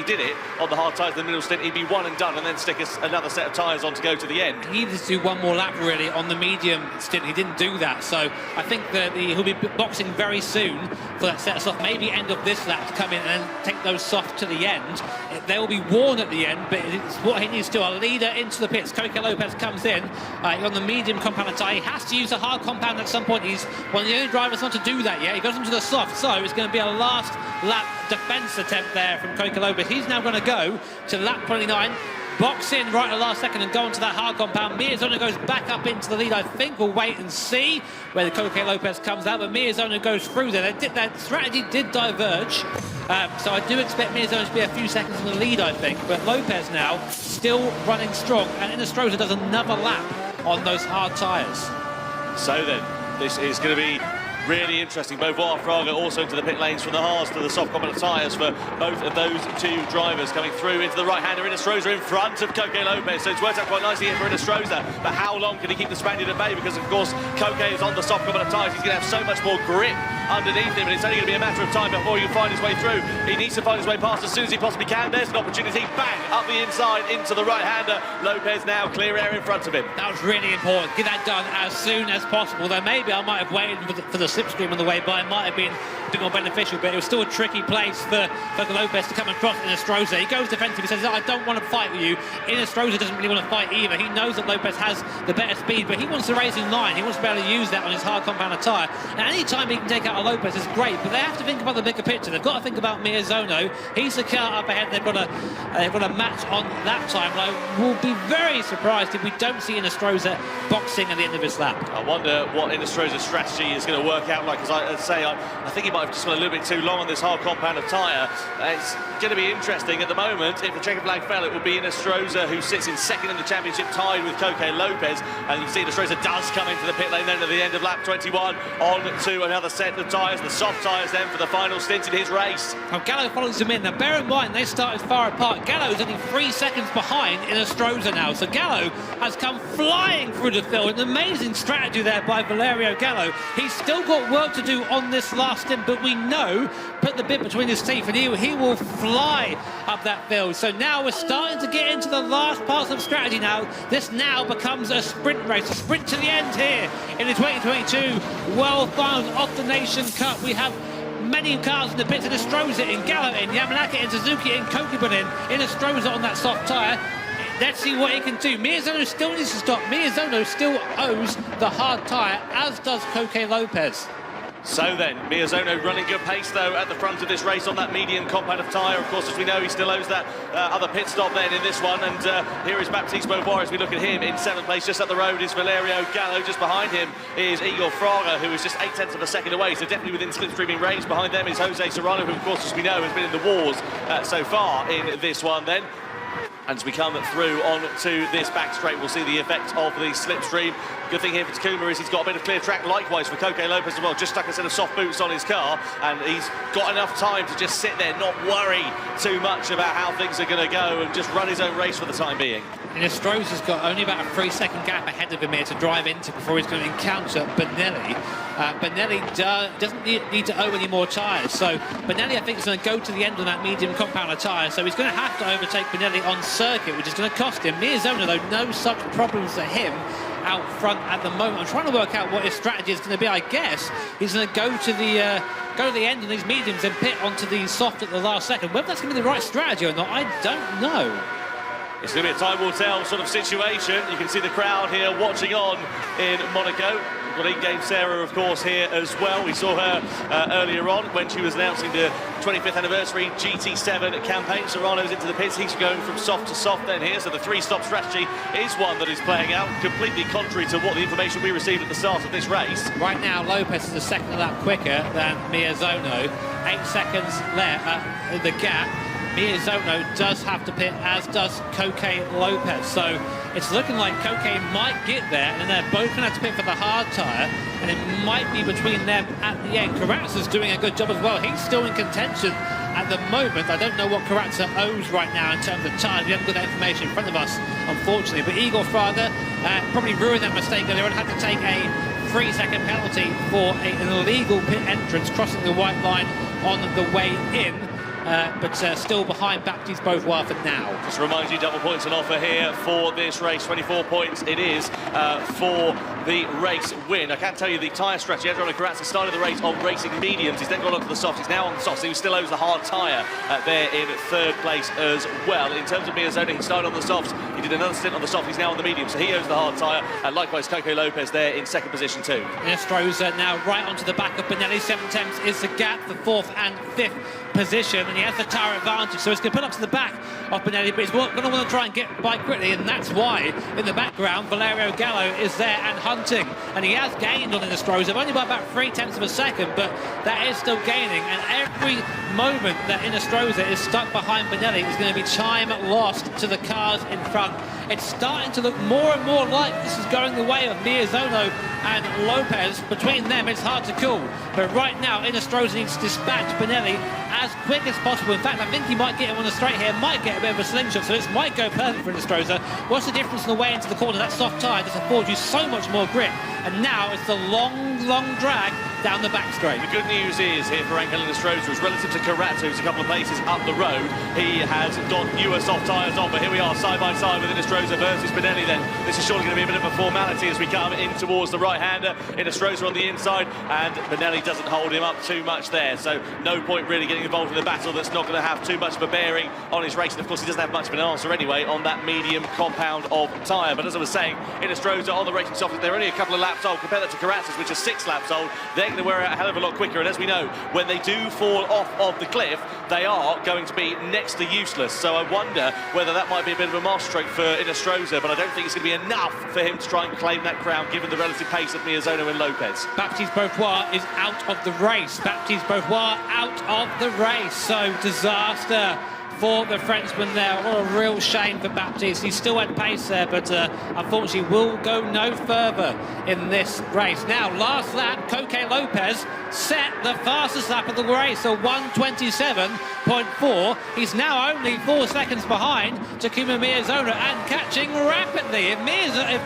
did it on the hard tyres in the middle stint, he'd be one and done and then stick another set of tyres on to go to the end. He needed to do one more lap really on the medium stint. He didn't do that, so I think that he'll be boxing very soon for that set of soft, maybe end of this lap to come in and take those soft to the end. They will be worn at the end, but it's what he needs to do. A leader into the pits. Coque Lopez comes in on the medium compound tyre. He has to use a hard compound at some point. He's one of the only drivers not to do that yet. He goes into the soft, so it's going to be a last lap defence attempt there from Coque Lopez. He's now going to go to lap 29. Box in right at the last second and go onto that hard compound. Miyazona goes back up into the lead. I think we'll wait and see where the Coque Lopez comes out, but Miyazona goes through there. That strategy did diverge, so I do expect Miyazona to be a few seconds in the lead, I think. But Lopez now still running strong, and Inestrosa does another lap on those hard tyres. So then, this is going to be really interesting. Beauvoir, Fraga also into the pit lanes from the hards to the soft compound tyres for both of those 2 drivers coming through into the right-hander. Inestrosa in front of Coque Lopez, so it's worked out quite nicely here for Inestrosa, but how long can he keep the Spaniard at bay? Because of course Coque is on the soft compound tyres. He's going to have so much more grip underneath him, and it's only going to be a matter of time before he can find his way through. He needs to find his way past as soon as he possibly can. There's an opportunity, bang, up the inside into the right-hander. Lopez now clear air in front of him. That was really important. Get that done as soon as possible. Though maybe I might have waited for the slipstream on the way by. It might have been a bit more beneficial, but it was still a tricky place for Lopez to come across Inestrosa. He goes defensive. He says, I don't want to fight with you. Inestrosa doesn't really want to fight either. He knows that Lopez has the better speed, but he wants to race in line. He wants to be able to use that on his hard compound tyre. And any time he can take out a Lopez is great, but they have to think about the bigger picture. They've got to think about Miyazona. He's the car up ahead. They've got a match on that time. And I will be very surprised if we don't see Inestrosa boxing at the end of his lap. I wonder what Inestrosa's strategy is going to work work out, like, as I say, I think he might have just gone a little bit too long on this hard compound of tyre. It's going to be interesting at the moment. If the checkered flag fell, it would be Inestrosa, who sits in second in the championship, tied with Coque Lopez. And you can see Inestrosa does come into the pit lane then at the end of lap 21, on to another set of tyres, the soft tyres then for the final stint in his race. Well, Gallo follows him in. Now, bear in mind, they started far apart. Gallo's only 3 seconds behind Inestrosa now. So Gallo has come flying through the field. An amazing strategy there by Valerio Gallo. He's still got work to do on this last stint, but we know, put the bit between his teeth, and he will fly up that field. So now we're starting to get into the last parts of strategy now. This now becomes a sprint race, a sprint to the end here in the 2022 World Finals of the Nation Cup. We have many cars in the pits, Inestrosa in, Gallo in, Yamanaka in, Suzuki in, Kokibun in, Inestrosa on that soft tyre. Let's see what he can do. Miyazono still needs to stop. Miyazono still owes the hard tyre, as does Coque Lopez. So then, Miyazono running good pace, though, at the front of this race on that medium compound of tyre. Of course, as we know, he still owes that other pit stop then in this one. And here is Baptiste Beauvoir as we look at him in 7th place. Just up the road is Valerio Gallo. Just behind him is Igor Fraga, who is just 0.8 of a second away. So definitely within slipstreaming range. Behind them is Jose Serrano, who, of course, as we know, has been in the wars so far in this one then. And as we come through on to this back straight, we'll see the effect of the slipstream. Good thing here for Takuma is he's got a bit of clear track, likewise for Coque Lopez as well. Just stuck a set of soft boots on his car, and he's got enough time to just sit there, not worry too much about how things are going to go, and just run his own race for the time being. Inestrosa's got only about a 3-second gap ahead of him here to drive into before he's going to encounter Benelli. Benelli doesn't need to owe any more tyres, so Benelli, I think, is going to go to the end on that medium compound of tyres, so he's going to have to overtake Benelli on circuit, which is going to cost him. Miyazono, though, no such problems for him out front at the moment. I'm trying to work out what his strategy is going to be. I guess he's going to go to the end on these mediums and pit onto the soft at the last second. Whether that's going to be the right strategy or not, I don't know. It's going to be a time will tell sort of situation. You can see the crowd here watching on in Monaco. We've got in-game Sarah, of course, here as well. We saw her earlier on when she was announcing the 25th anniversary GT7 campaign. Serrano's into the pits. He's going from soft to soft then here. So the 3-stop strategy is one that is playing out, completely contrary to what the information we received at the start of this race. Right now, Lopez is a second lap quicker than Miyazono. 8 seconds left in the gap. Miyazono does have to pit, as does Coque Lopez. So it's looking like Coque might get there, and they're both going to have to pit for the hard tyre, and it might be between them at the end. Carrazza's doing a good job as well. He's still in contention at the moment. I don't know what Carrazza owes right now in terms of time. We haven't got that information in front of us, unfortunately. But Igor Fraga probably ruined that mistake earlier on. Had to take a 3-second penalty for an illegal pit entrance, crossing the white line on the way in. But still behind Baptiste Beauvoir for now. Just to remind you, double points on offer here for this race. 24 points it is for the race win. I can't tell you the tyre strategy. Adriano Carrazza started the race on racing mediums. He's then gone on to the softs. He's now on the softs. He still owes the hard tyre there in 3rd place as well. In terms of Miyazono, he started on the softs. He did another stint on the soft. He's now on the medium, so he owes the hard tyre. And likewise, Coque Lopez there in 2nd position too. Inestrosa now right onto the back of Benelli. 7/10 is the gap for 4th and 5th position, and he has the tyre advantage, so he's going to put up to the back of Benelli, but he's going to want to try and get by quickly, and that's why in the background Valerio Gallo is there and hunting, and he has gained on Inestrosa, only by about 0.3 of a second, but that is still gaining, and every moment that Inestrosa is stuck behind Benelli is going to be time lost to the cars in front. It's starting to look more and more like this is going the way of Miyazono and Lopez. Between them, it's hard to call. But right now, Inestrosa needs to dispatch Benelli as quick as possible. In fact, I think he might get him on the straight here, might get a bit of a slingshot, so this might go perfect for Inestrosa. What's the difference on the way into the corner? That soft tyre just affords you so much more grip. And now it's the long, long drag down the back straight. The good news is here for Angel Inestrosa is relative to Carrazza, who's a couple of places up the road. He has got newer soft tyres on, but here we are side by side with Inestrosa versus Benelli then. This is surely going to be a bit of a formality as we come in towards the right-hander. Inestrosa on the inside, and Benelli doesn't hold him up too much there, so no point really getting involved in the battle that's not going to have too much of a bearing on his race. And of course, he doesn't have much of an answer anyway on that medium compound of tyre. But as I was saying, Inestrosa on the racing soft, they're only a couple of laps old. Compare that to Carrazza's, which is 6 laps old. They're making their way a hell of a lot quicker. And as we know, when they do fall off of the cliff, they are going to be next to useless. So I wonder whether that might be a bit of a masterstroke for Inestrosa, but I don't think it's going to be enough for him to try and claim that crown, given the relative pace of Miyazono and Lopez. Baptiste Beauvoir is out of the race. Baptiste Beauvoir out of the race. So disaster for the Frenchman there. What a real shame for Baptiste. He still had pace there, but unfortunately will go no further in this race. Now, last lap, Coque Lopez set the fastest lap of the race, a 1:27.4. He's now only 4 seconds behind Takuma Miyazono and catching rapidly. If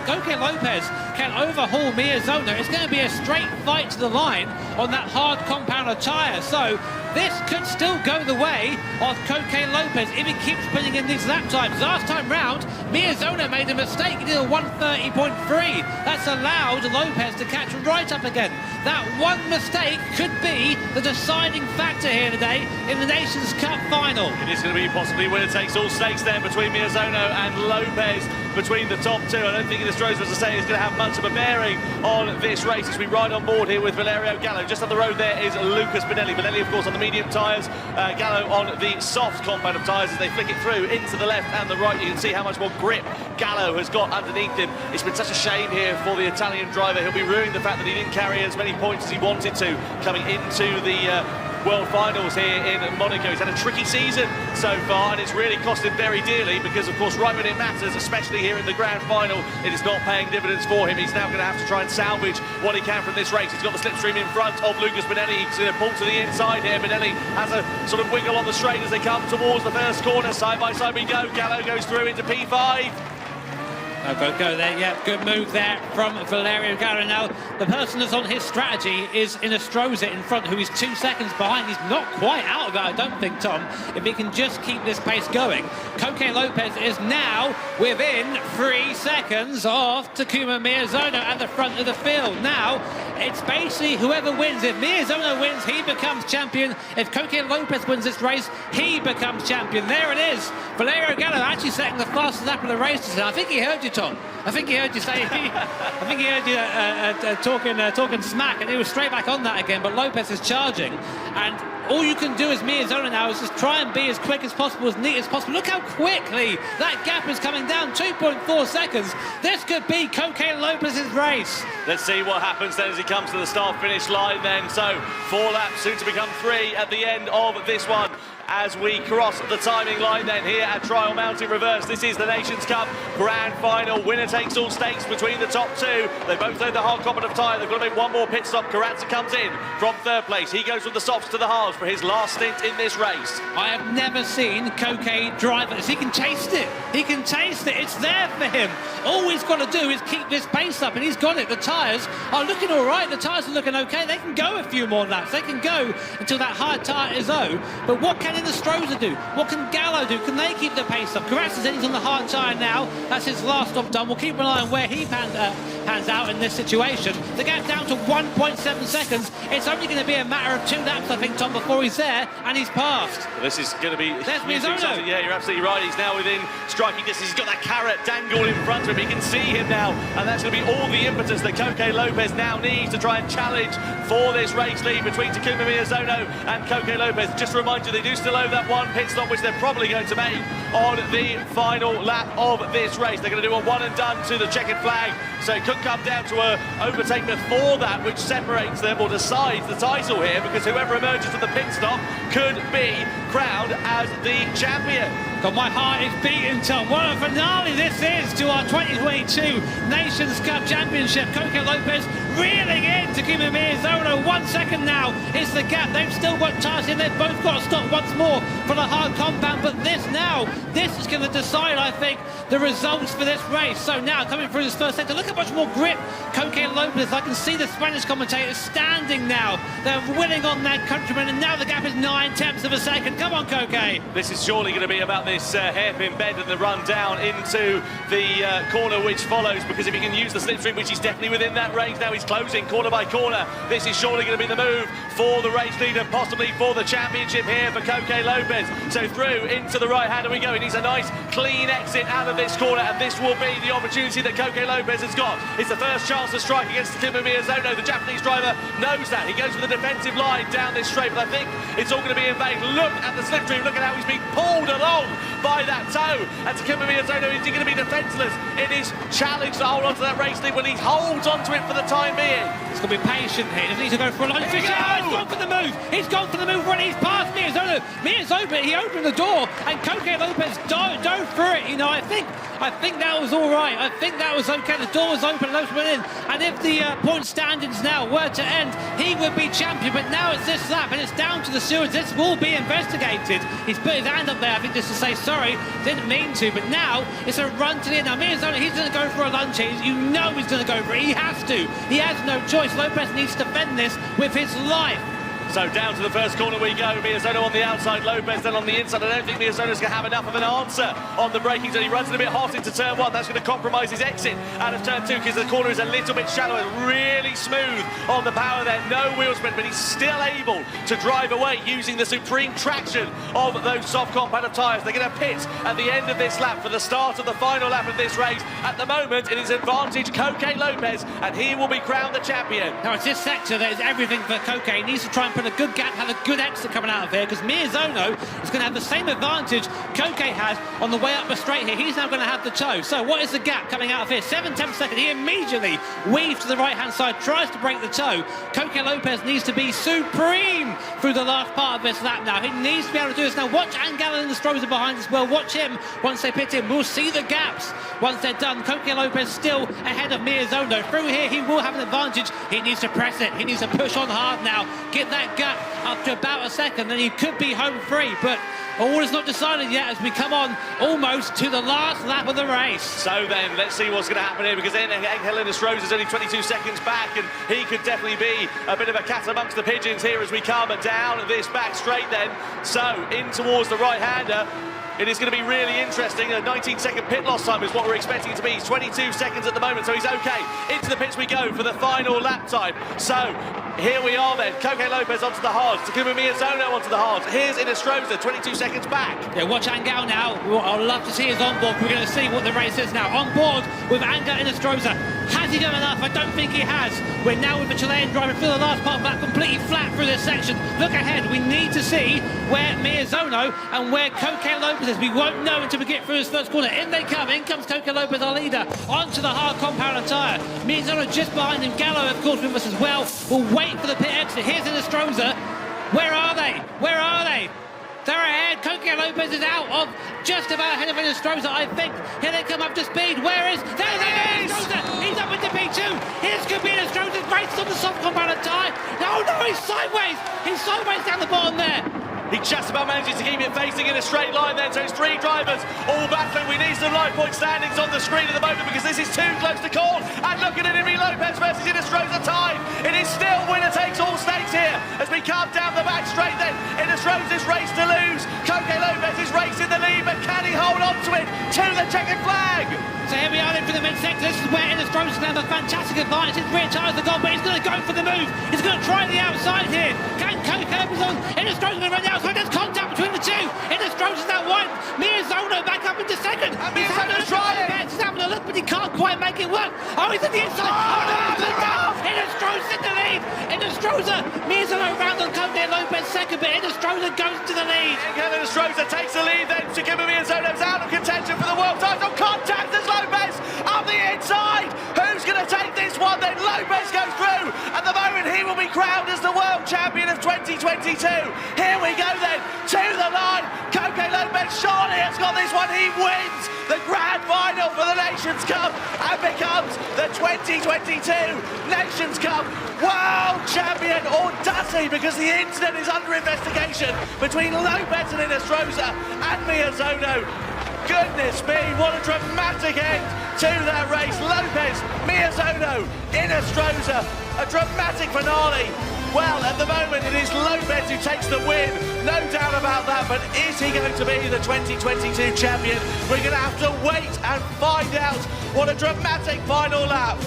Coque Lopez can overhaul Miyazono, it's going to be a straight fight to the line on that hard compounder tyre. So this could still go the way of Coque Lopez if he keeps putting in these lap times. Last time round, Miyazono made a mistake. He did a 1:30.3. That's allowed Lopez to catch right up again. That one mistake could be the deciding factor here today in the Nations Cup final. It is going to be possibly winner takes all stakes then between Miyazono and Lopez, between the top two. I don't think Inestrosa, as I say, is going to have much of a bearing on this race as we ride on board here with Valerio Gallo. Just up the road there is Lucas Benelli. Benelli, of course, on the medium tyres, Gallo on the soft compound of tyres. As they flick it through into the left and the right, you can see how much more grip Gallo has got underneath him. It's been such a shame here for the Italian driver. He'll be ruining the fact that he didn't carry as many points as he wanted to coming into the World Finals here in Monaco. He's had a tricky season so far, and it's really cost him very dearly because, of course, right when it matters, especially here in the Grand Final, it is not paying dividends for him. He's now going to have to try and salvage what he can from this race. He's got the slipstream in front of Lucas Benelli. He's going to pull to the inside here. Benelli has a sort of wiggle on the straight as they come towards the first corner. Side by side we go. Gallo goes through into P5. Go there, yeah, good move there from Valerio Gallo. Now, the person that's on his strategy is Inestrosa in front, who is 2 seconds behind. He's not quite out of it, I don't think, Tom, if he can just keep this pace going. Coque Lopez is now within 3 seconds of Takuma Miyazono at the front of the field. Now, it's basically whoever wins. If Miyazono wins, he becomes champion. If Coque Lopez wins this race, he becomes champion. There it is. Valerio Gallo actually setting the fastest lap of the race today. I think he heard you, Tom. I think he heard you say, I think he heard you talking smack, and he was straight back on that again, but Lopez is charging, and all you can do as Miyazono now is just try and be as quick as possible, as neat as possible. Look how quickly that gap is coming down, 2.4 seconds. This could be Coque Lopez's race. Let's see what happens then as he comes to the start-finish line then. So 4 laps, soon to become 3 at the end of this one. As we cross the timing line then here at Trial Mountain Reverse. This is the Nations Cup Grand Final. Winner takes all stakes between the top two. They both load the hard compound of tyre. They've got to make one more pit stop. Carranza comes in from 3rd place. He goes from the softs to the hards for his last stint in this race. I have never seen Coque drive this. He can taste it. He can taste it. It's there for him. All he's got to do is keep this pace up, and he's got it. The tyres are looking all right. The tyres are looking okay. They can go a few more laps. They can go until that hard tyre is low. But what can Inestrosa do? What can Gallo do? Can they keep the pace up? Carranza says he's on the hard tyre now. That's his last stop done. We'll keep an eye on where he pans out in this situation. The gap down to 1.7 seconds. It's only going to be a matter of 2 laps, I think, Tom, before he's there, and he's passed. This is going to be... There's Miyazono. Yeah, you're absolutely right. He's now within striking distance. He's got that carrot dangled in front of him. He can see him now, and that's going to be all the impetus that Coque Lopez now needs to try and challenge for this race lead between Takuma Miyazono and Coque Lopez. Just to remind you, they do still owe that one pit stop, which they're probably going to make on the final lap of this race. They're going to do a one and done to the checkered flag, so it could come down to a overtake before that, which separates them or decides the title here, because whoever emerges from the pit stop could be crowned as the champion. God, my heart is beating, Tom. What a finale this is to our 2022 Nations Cup Championship. Coque Lopez reeling in to Takuma Miyazono. 1 second now is the gap. They've still got tyres in. They've both got to stop once more for the hard compound. But this is going to decide, I think, the results for this race. So now, coming through this first sector, look how much more grip Coque Lopez. I can see the Spanish commentators standing now. They're winning on their countrymen, and now the gap is 9/10 of a second. Come on, Coque. This is surely going to be about this hairpin bend and the run down into the corner which follows, because if he can use the slipstream, which he's definitely within that range now, he's closing corner by corner. This is surely going to be the move for the race leader, possibly for the championship here for Coque Lopez. So through into the right hand we go. He needs a nice clean exit out of this corner, and this will be the opportunity that Coque Lopez has got. It's the first chance to strike against Takuma Miyazono. The Japanese driver knows that. He goes for the defensive line down this straight, but I think it's all going to be in vain. Look at the slipstream. Look at how he's being pulled along by that toe. And Takuma Miyazono, is he going to be defenceless in his challenge to hold on to that race lead when he holds onto it for the time being? He's going to be patient here. He doesn't need to go for a line. He's gone for the move. He's gone for the move when he's past Miyazono. He opened the door, and Koke Lopez dove through it. You know, I think that was all right. I think that was okay. The door was open, Lopez went in, and if the point standings now were to end, he would be champion. But now it's this lap, and it's down to the stewards. This will be investigated. He's put his hand up there, I think, just to say sorry, didn't mean to. But now it's a run to the end. Now Miyazono, he's going to go for a lunge here. You know he's going to go for it. He has to. He has no choice. Lopez needs to defend this with his life. So down to the first corner we go. Miyazono on the outside, Lopez then on the inside. I don't think Miyazono's going to have enough of an answer on the braking zone. He runs it a bit hot into turn one. That's going to compromise his exit out of turn two because the corner is a little bit shallow and really smooth on the power there. No wheel spin, but he's still able to drive away using the supreme traction of those soft compound tyres. They're going to pit at the end of this lap for the start of the final lap of this race. At the moment, it is advantage Koke Lopez, and he will be crowned the champion. Now it's this sector that is everything for Koke. He needs to try and put a good gap, have a good exit coming out of here, because Miyazono is going to have the same advantage Koke has on the way up the straight here. He's now going to have the toe. So what is the gap coming out of here? 7/10 seconds. He immediately weaves to the right-hand side, tries to break the toe. Koke Lopez needs to be supreme through the last part of this lap now. He needs to be able to do this now. Watch Angala and the Stroza behind as well. Watch him once they pit him. We'll see the gaps once they're done. Koke Lopez still ahead of Miyazono. Through here, he will have an advantage. He needs to press it. He needs to push on hard now. Get that gap up to about a second, then he could be home free. But all is not decided yet as we come on almost to the last lap of the race. So then, let's see what's going to happen here, because Angel Stroza is only 22 seconds back, and he could definitely be a bit of a cat amongst the pigeons here as we come down this back straight then. So, in towards the right-hander. It is going to be really interesting. A 19-second pit loss time is what we're expecting it to be. He's 22 seconds at the moment, so he's okay. Into the pits we go for the final lap time. So, here we are then. Koke Lopez onto the hards. Takuma Miyazono onto the hards. Here's Stroza, 22 seconds back. Yeah, watch Angel now. I'd love to see his onboard. We're going to see what the race is now. On board with Angel Stroza. Has he done enough? I don't think he has. We're now with the Chilean driver through the last part of that, completely flat through this section. Look ahead. We need to see where Miyazono and where Koke Lopez is. We won't know until we get through this first corner. In they come. In comes Koke Lopez, our leader, onto the hard compound tyre. Miyazono just behind him. Gallo, of course, with us as well. We'll wait for the pit exit. Here's Stroza. Where are they? Where are they? They're ahead. Koke Lopez is out of just about ahead of Stroza, I think. Here they come up to speed. Where is? There he is! Stroza. He's up into P2. Here's could be Stroza's race on the soft compound tyre. No, he's sideways. He's sideways down the bottom there. He just about manages to keep it facing in a straight line then, so it's three drivers all battling. We need some live point standings on the screen at the moment because this is too close to call. And look at it, Lopez versus Stroza time. It is still winner takes all stakes here as we come down the back straight then. Stroza's race to lose. Koke Lopez is racing the lead, but can he hold on to it to the checkered flag? So here we are then for the mid-sector. This is where Stroza's going to have a fantastic advantage. His rear tyres are gone, but he's going to go for the move. He's going to try the outside here. Can Koke Lopez on? Stroza's going to run the outside. There's contact between the two. Stroza's now wide. Miyazono back up into second. He's having a try. He's having a look, but he can't quite make it work. Oh, he's at the inside. Oh, no, he's down. Stroza's in the lead. Stroza. Miyazono round on Koke Lopez second, but Stroza goes to the lead. Stroza takes the lead then. Takuma Miyazono's out of contention for the world title. Contact as Lopez up the inside. Who's going to take this one then? Lopez goes through. At the moment, he will be crowned as the world champion of 2022. Here we go then to the line. Koke Lopez surely has got this one. He wins the grand final for the Nations Cup and becomes the 2022 Nations Cup world champion. Or does he? Because the incident is under investigation between Lopez and Stroza and Miyazono. Goodness me, what a dramatic end to that race. Lopez, Miyazono, Stroza, a dramatic finale. Well, at the moment, it is Lopez who takes the win. No doubt about that, but is he going to be the 2022 champion? We're going to have to wait and find out. What a dramatic final lap.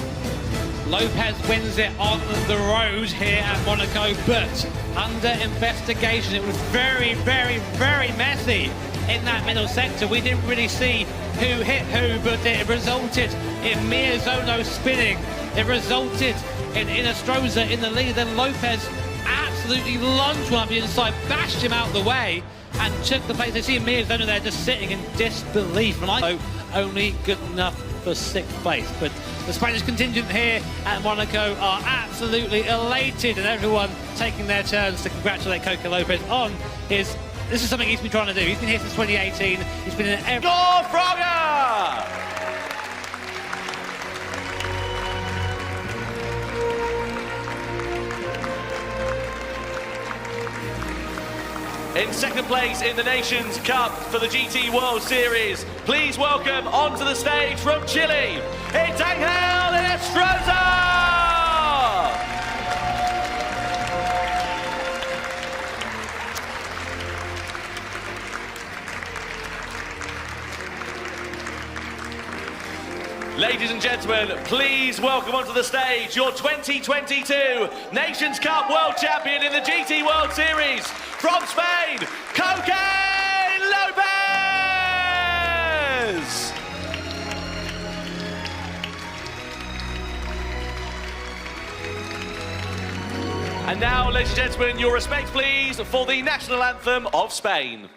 Lopez wins it on the road here at Monaco, but under investigation. It was very, very, very messy in that middle sector. We didn't really see who hit who, but it resulted in Miyazono spinning It resulted in Inestrosa in the lead. Then Lopez absolutely lunged one up the inside, bashed him out the way, and took the place. They see Miyazono there just sitting in disbelief. And I know only good enough for 6th place. But the Spanish contingent here at Monaco are absolutely elated, and everyone taking their turns to congratulate Coco Lopez on his... This is something he's been trying to do. He's been here since 2018. He's been in every... Go Frogger! In 2nd place in the Nations Cup for the GT World Series, please welcome onto the stage from Chile, it's Angel Inestrosa! Ladies and gentlemen, please welcome onto the stage your 2022 Nations Cup World Champion in the GT World Series from Spain, Coco Lopez! And now, ladies and gentlemen, your respect please for the national anthem of Spain.